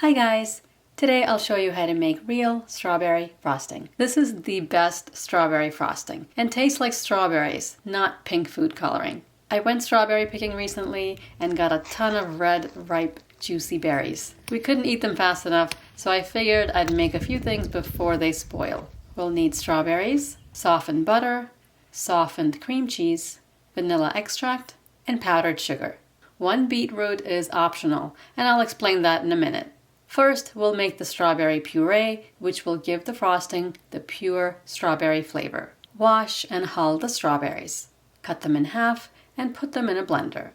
Hi guys! Today I'll show you how to make real strawberry frosting. This is the best strawberry frosting and tastes like strawberries, not pink food coloring. I went strawberry picking recently and got a ton of red, ripe, juicy berries. We couldn't eat them fast enough, so I figured I'd make a few things before they spoil. We'll need strawberries, softened butter, softened cream cheese, vanilla extract, and powdered sugar. 1 beetroot is optional, and I'll explain that in a minute. First, we'll make the strawberry puree, which will give the frosting the pure strawberry flavor. Wash and hull the strawberries. Cut them in half and put them in a blender.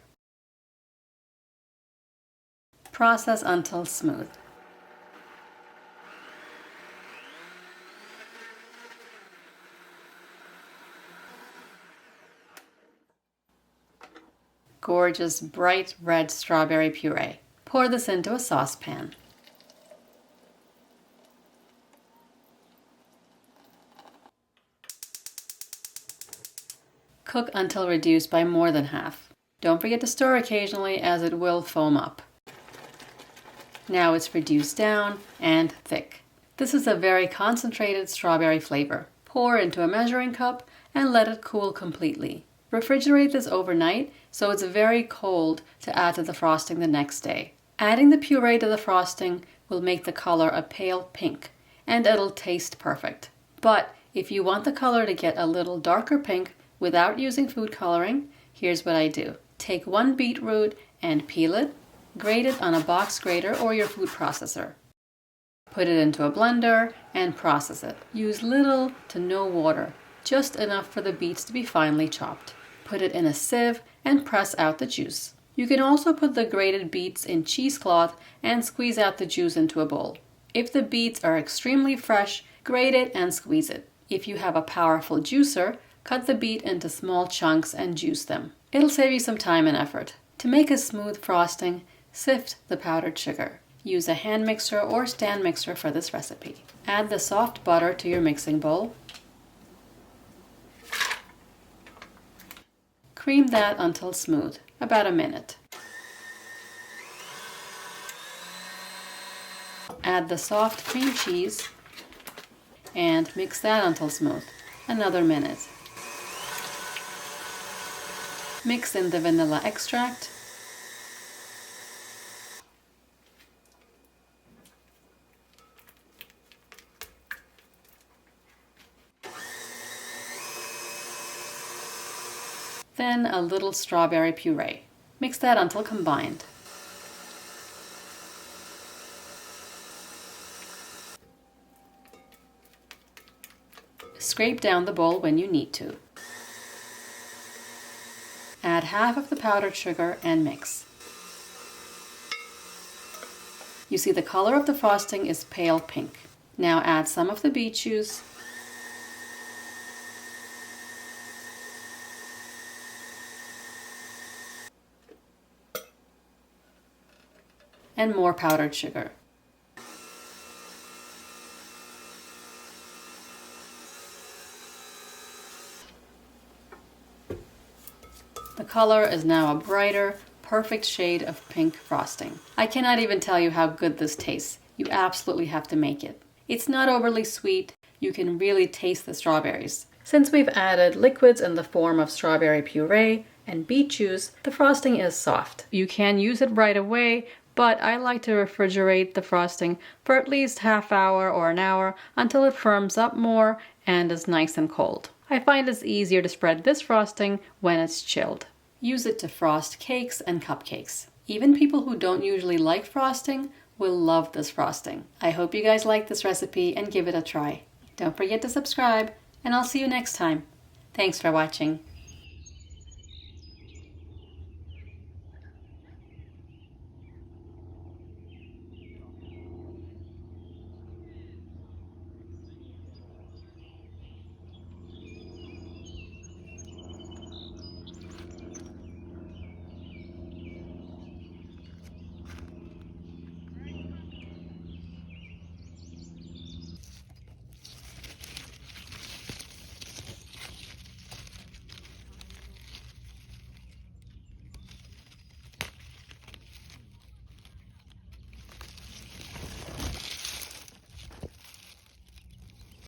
Process until smooth. Gorgeous bright red strawberry puree. Pour this into a saucepan. Cook until reduced by more than half. Don't forget to stir occasionally as it will foam up. Now it's reduced down and thick. This is a very concentrated strawberry flavor. Pour into a measuring cup and let it cool completely. Refrigerate this overnight so it's very cold to add to the frosting the next day. Adding the puree to the frosting will make the color a pale pink and it'll taste perfect. But if you want the color to get a little darker pink without using food coloring, here's what I do. Take 1 beetroot and peel it. Grate it on a box grater or your food processor. Put it into a blender and process it. Use little to no water, just enough for the beets to be finely chopped. Put it in a sieve and press out the juice. You can also put the grated beets in cheesecloth and squeeze out the juice into a bowl. If the beets are extremely fresh, grate it and squeeze it. If you have a powerful juicer, cut the beet into small chunks and juice them. It'll save you some time and effort. To make a smooth frosting, sift the powdered sugar. Use a hand mixer or stand mixer for this recipe. Add the soft butter to your mixing bowl. Cream that until smooth, about a minute. Add the soft cream cheese and mix that until smooth, another minute. Mix in the vanilla extract. Then a little strawberry puree. Mix that until combined. Scrape down the bowl when you need to. Add half of the powdered sugar and mix. You see the color of the frosting is pale pink. Now add some of the beet juice and more powdered sugar. The color is now a brighter, perfect shade of pink frosting. I cannot even tell you how good this tastes. You absolutely have to make it. It's not overly sweet. You can really taste the strawberries. Since we've added liquids in the form of strawberry puree and beet juice, the frosting is soft. You can use it right away, but I like to refrigerate the frosting for at least half hour or an hour until it firms up more and is nice and cold. I find it's easier to spread this frosting when it's chilled. Use it to frost cakes and cupcakes. Even people who don't usually like frosting will love this frosting. I hope you guys like this recipe and give it a try. Don't forget to subscribe, and I'll see you next time. Thanks for watching.